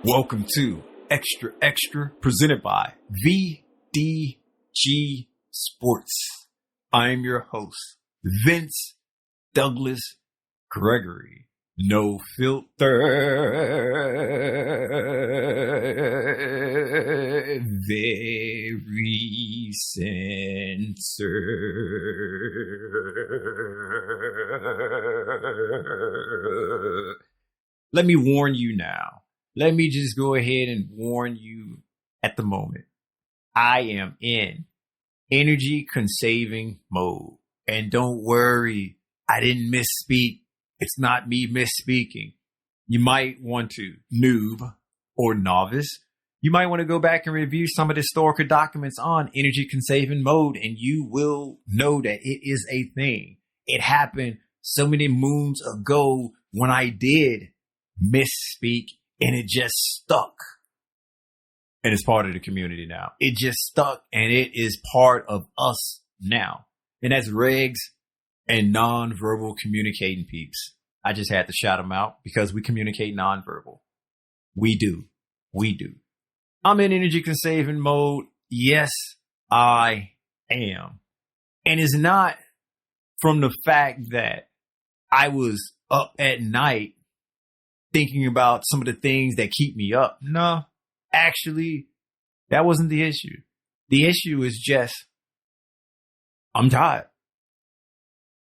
Welcome to Xtra presented by VDG Sports. I am your host, Vince Douglas Gregory. No filter, very censored. Let me warn you now. Let me just go ahead and warn you at the moment. I am in energy conserving mode. And don't worry, I didn't misspeak. It's not me misspeaking. You might want to, noob or novice, you might want to go back and review some of the historical documents on energy conserving mode, and you will know that it is a thing. It happened so many moons ago when I did misspeak. And it just stuck. And it's part of the community now. It just stuck and it is part of us now. And that's regs and non-verbal communicating peeps. I just had to shout them out because we communicate non-verbal. We do. I'm in energy conserving mode. Yes, I am. And it's not from the fact that I was up at night thinking about some of the things that keep me up. No, actually, that wasn't the issue. The issue is just, I'm tired.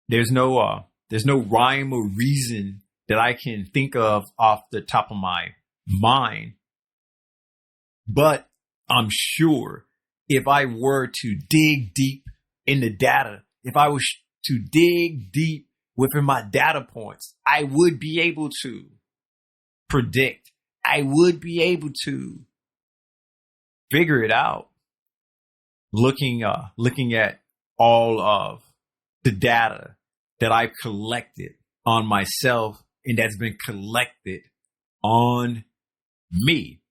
There's no rhyme or reason that I can think of off the top of my mind. But I'm sure if I were to dig deep in the data, if I was to dig deep within my data points, I would be able to predict. I would be able to figure it out looking at all of the data that I've collected on myself and that's been collected on me.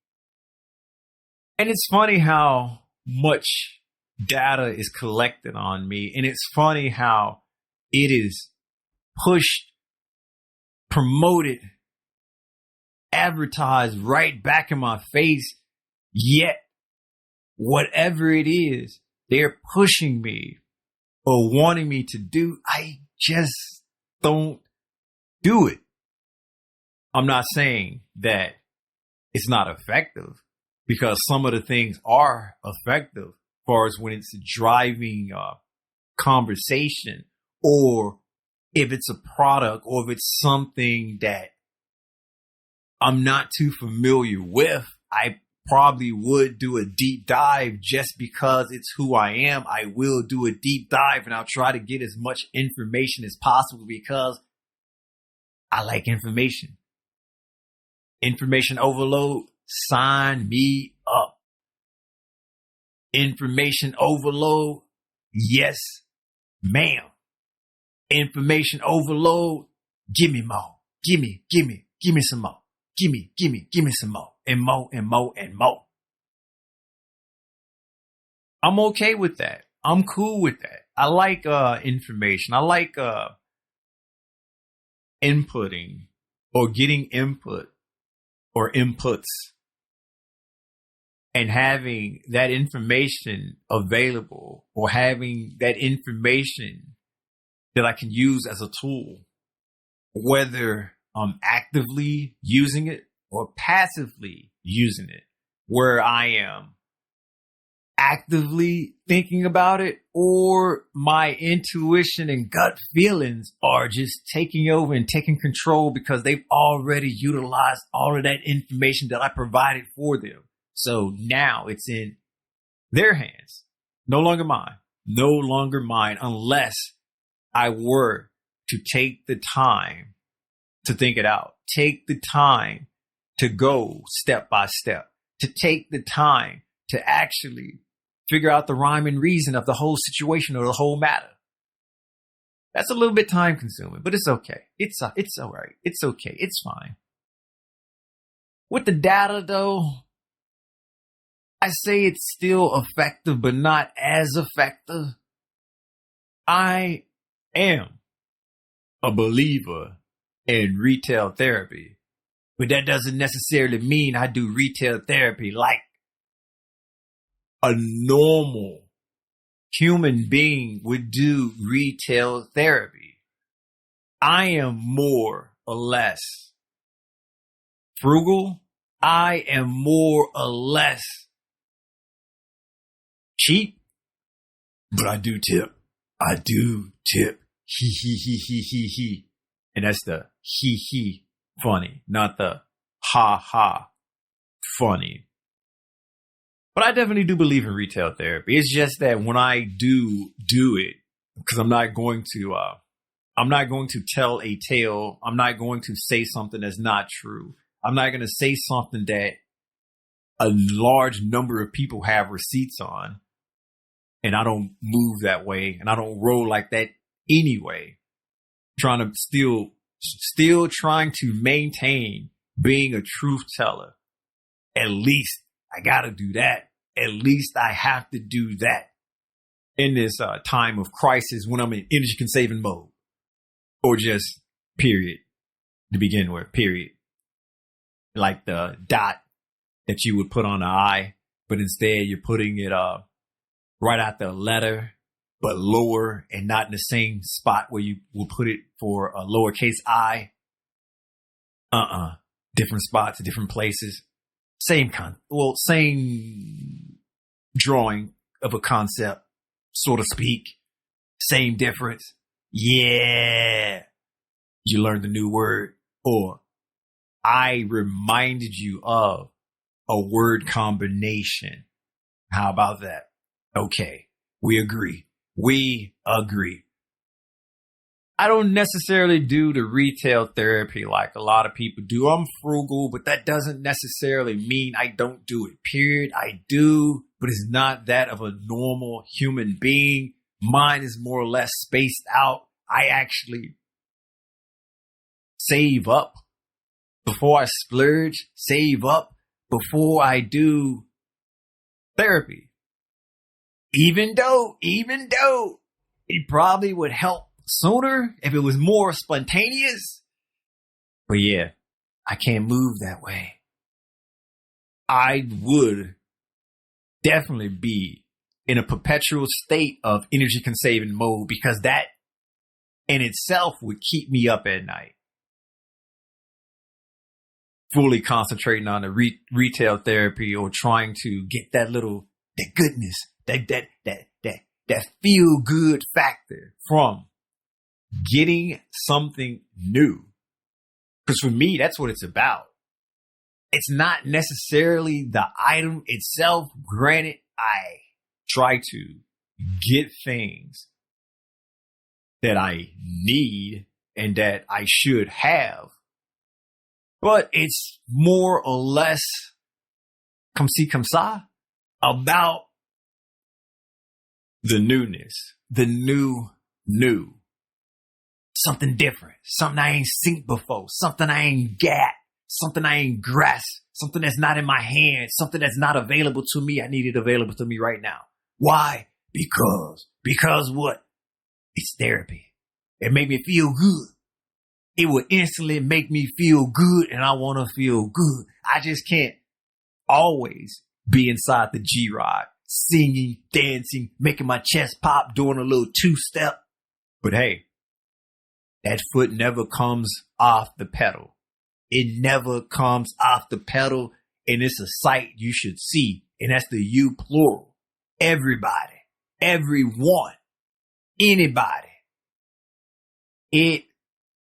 And it's funny how much data is collected on me, and it's funny how it is pushed, promoted, advertised right back in my face, yet whatever it is they're pushing me or wanting me to do, I just don't do it. I'm not saying that it's not effective, because some of the things are effective as far as when it's driving conversation, or if it's a product, or if it's something that I'm not too familiar with. I probably would do a deep dive just because it's who I am. I will do a deep dive and I'll try to get as much information as possible because I like information. Information overload, sign me up. Information overload, yes, ma'am. Information overload, give me more. Give me some more. Give me some more and more and more and more. I'm okay with that. I'm cool with that. I like information. I like inputting or getting input or inputs and having that information available, or having that information that I can use as a tool, whether I'm actively using it or passively using it, where I am actively thinking about it, or my intuition and gut feelings are just taking over and taking control because they've already utilized all of that information that I provided for them. So now it's in their hands, no longer mine, unless I were to take the time to think it out, take the time to go step by step, to take the time to actually figure out the rhyme and reason of the whole situation or the whole matter. That's a little bit time consuming, but it's okay. It's all right. It's okay. It's fine. With the data though, I say it's still effective, but not as effective. I am a believer in retail therapy. But that doesn't necessarily mean I do retail therapy like a normal human being would do retail therapy. I am more or less frugal. I am more or less cheap, but I do tip. I do tip. He, he, he, he, he, he. And that's the he funny, not the ha ha funny. But I definitely do believe in retail therapy. It's just that when I do it, because I'm not going to tell a tale. I'm not going to say something that's not true. I'm not going to say something that a large number of people have receipts on. And I don't move that way. And I don't roll like that anyway. Trying to still trying to maintain being a truth teller. At least I got to do that. At least I have to do that in this time of crisis when I'm in energy conserving mode. Or just period to begin with, period. Like the dot that you would put on the I, but instead you're putting it right after a letter, but lower and not in the same spot where you will put it for a lowercase I. Different spots, different places. Same drawing of a concept, so to speak. Same difference. Yeah. You learned a new word. Or I reminded you of a word combination. How about that? Okay. We agree. I don't necessarily do the retail therapy like a lot of people do. I'm frugal, but that doesn't necessarily mean I don't do it. Period. I do, but it's not that of a normal human being. Mine is more or less spaced out. I actually save up before I splurge, save up before I do therapy. Even though it probably would help sooner if it was more spontaneous. But yeah, I can't move that way. I would definitely be in a perpetual state of energy conserving mode because that in itself would keep me up at night. Fully concentrating on the retail therapy or trying to get that goodness, that feel good factor from getting something new. Because for me, that's what it's about. It's not necessarily the item itself. Granted, I try to get things that I need and that I should have. But it's more or less comme ci, comme ça about the newness, the new. Something different, something I ain't seen before, something I ain't got, something I ain't grasped, something that's not in my hand, something that's not available to me. I need it available to me right now. Why? Because what? It's therapy. It made me feel good. It would instantly make me feel good, and I want to feel good. I just can't always be inside the G-Rod, singing, dancing, making my chest pop, doing a little two-step. But hey, that foot never comes off the pedal. It never comes off the pedal, and it's a sight you should see, and that's the you plural. Everybody, everyone, anybody. It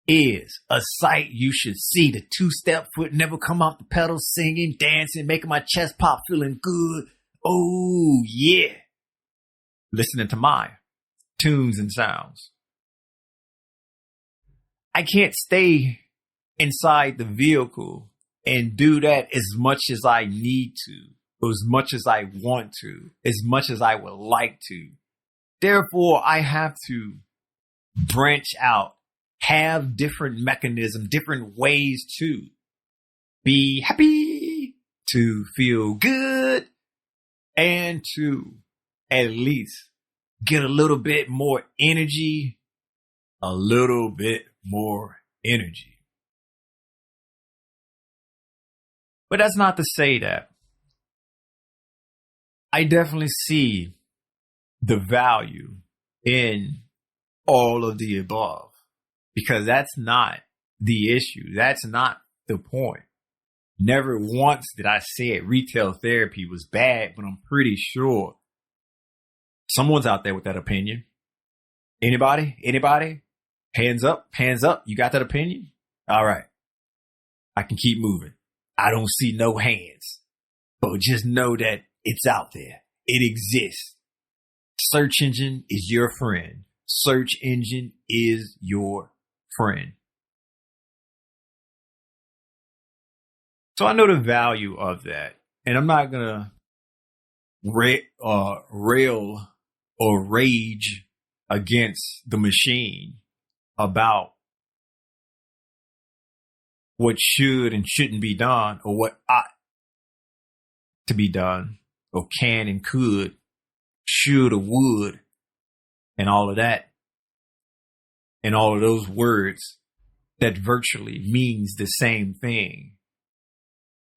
is a sight you should see. The two-step foot never come off the pedal, singing, dancing, making my chest pop, feeling good. Oh, yeah. Listening to my tunes and sounds. I can't stay inside the vehicle and do that as much as I need to, or as much as I want to, as much as I would like to. Therefore, I have to branch out, have different mechanisms, different ways to be happy, to feel good, and to at least get a little bit more energy, But that's not to say that I definitely see the value in all of the above, because that's not the issue. That's not the point. Never once did I say retail therapy was bad, but I'm pretty sure someone's out there with that opinion. Anybody? Anybody? Hands up, hands up. You got that opinion? All right. I can keep moving. I don't see no hands, but just know that it's out there. It exists. Search engine is your friend. Search engine is your friend. So I know the value of that, and I'm not going to rail or rage against the machine about what should and shouldn't be done, or what ought to be done, or can and could, should or would, and all of that, and all of those words that virtually means the same thing,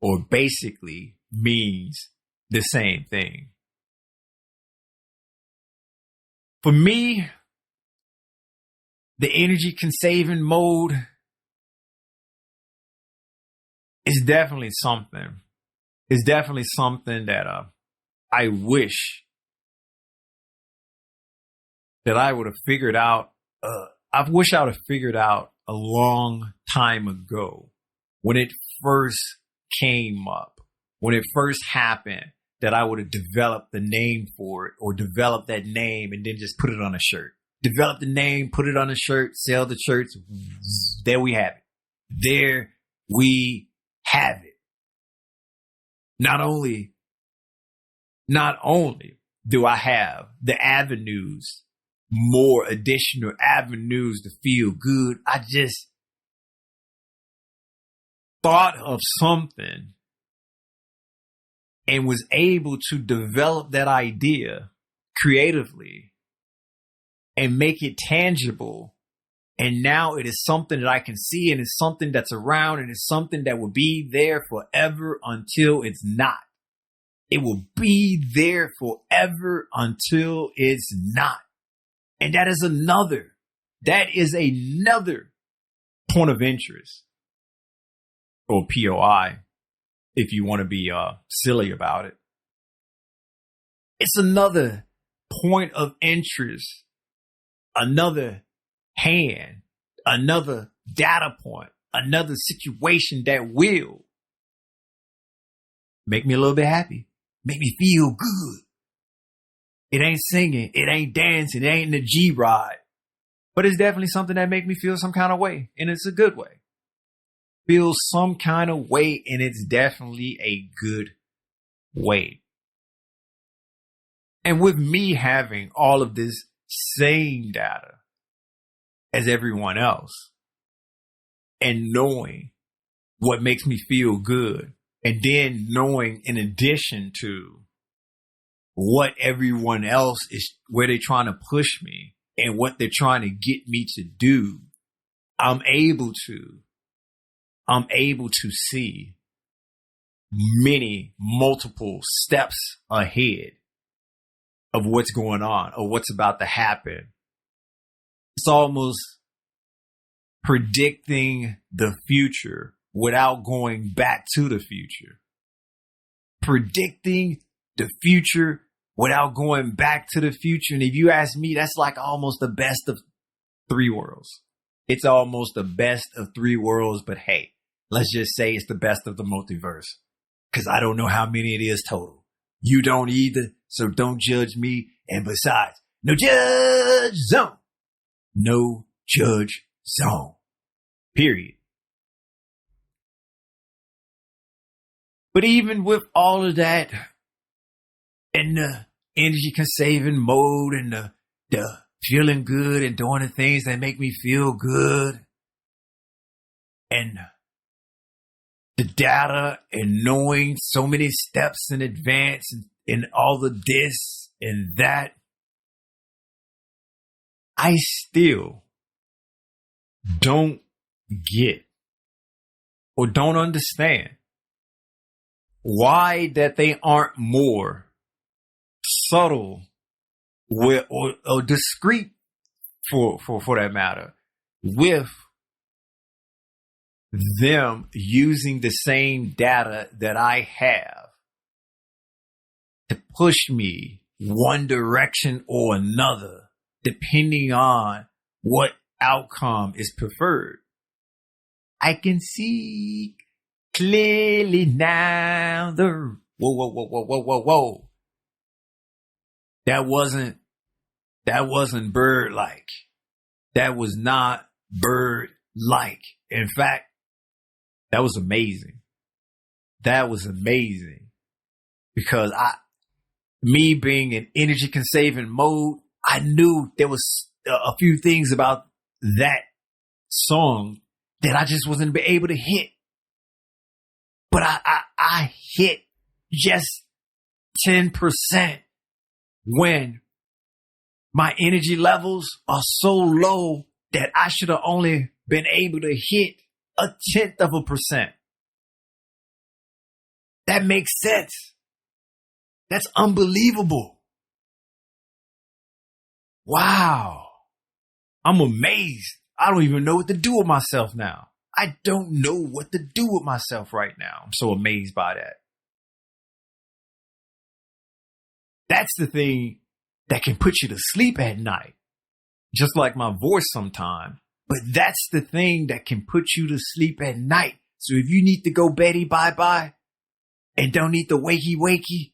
or basically means the same thing. For me, the energy conserving mode is definitely something. It's definitely something that I wish that I would have figured out. I wish I would have figured out a long time ago when it first came up, when it first happened, that I would have developed the name for it, or developed that name and then just put it on a shirt. Develop the name, put it on a shirt, sell the shirts. There we have it. There we have it. Not only do I have the avenues, more additional avenues to feel good, I just thought of something and was able to develop that idea creatively and make it tangible. And now it is something that I can see, and it's something that's around, and it's something that will be there forever until it's not. It will be there forever until it's not. And that is another point of interest, or POI, if you want to be silly about it. It's another point of interest, another hand, another data point, another situation that will make me a little bit happy, make me feel good. It ain't singing, it ain't dancing, it ain't the G ride, but it's definitely something that make me feel some kind of way, and it's a good way. Feel some kind of way, and it's definitely a good way. And with me having all of this same data as everyone else, and knowing what makes me feel good, and then knowing, in addition to what everyone else is, where they're trying to push me and what they're trying to get me to do, I'm able to see multiple steps ahead of what's going on or what's about to happen. It's almost predicting the future without going back to the future. Predicting the future without going back to the future. And if you ask me, that's like almost the best of three worlds. It's almost the best of three worlds, but hey, let's just say it's the best of the multiverse, because I don't know how many it is total. You don't either, so don't judge me. And besides, no judge zone. No judge zone. Period. But even with all of that, and the energy conserving mode, and the feeling good and doing the things that make me feel good, and the data and knowing so many steps in advance, and all of this and that, I still don't get or don't understand why that they aren't more subtle with, or discreet for that matter, with them using the same data that I have to push me one direction or another, depending on what outcome is preferred. I can see clearly now whoa. That wasn't bird-like. That was not bird-like. In fact, that was amazing. That was amazing. Because me being in energy conserving mode, I knew there was a few things about that song that I just wasn't able to hit. But I hit just 10% when my energy levels are so low that I should have only been able to hit 0.1%. That makes sense. That's unbelievable. Wow. I'm amazed. I don't even know what to do with myself now. I don't know what to do with myself right now. I'm so amazed by that. That's the thing that can put you to sleep at night. Just like my voice sometimes. But that's the thing that can put you to sleep at night. So if you need to go Betty bye-bye and don't need the wakey,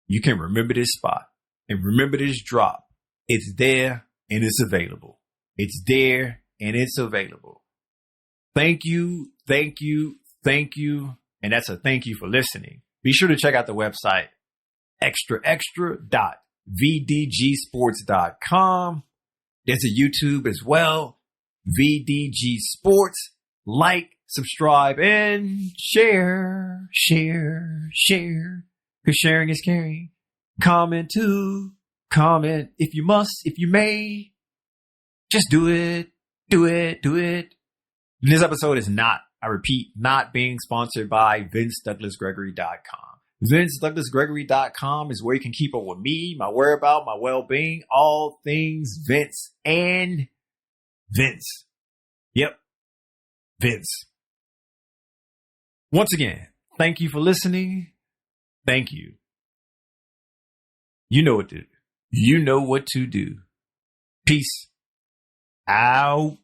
you can remember this spot and remember this drop. It's there and it's available. It's there and it's available. Thank you. And that's a thank you for listening. Be sure to check out the website, xtra.vdgsports.com. There's a YouTube as well, VDG Sports. Like, subscribe, and share. Because sharing is caring. Comment too. Comment if you must, if you may. Just do it. This episode is not, I repeat, not being sponsored by VinceDouglasGregory.com. VinceDouglasGregory.com is where you can keep up with me, my whereabouts, my well-being, all things Vince and Vince. Yep, Vince. Once again, thank you for listening. Thank you. You know what to do. You know what to do. Peace. Out.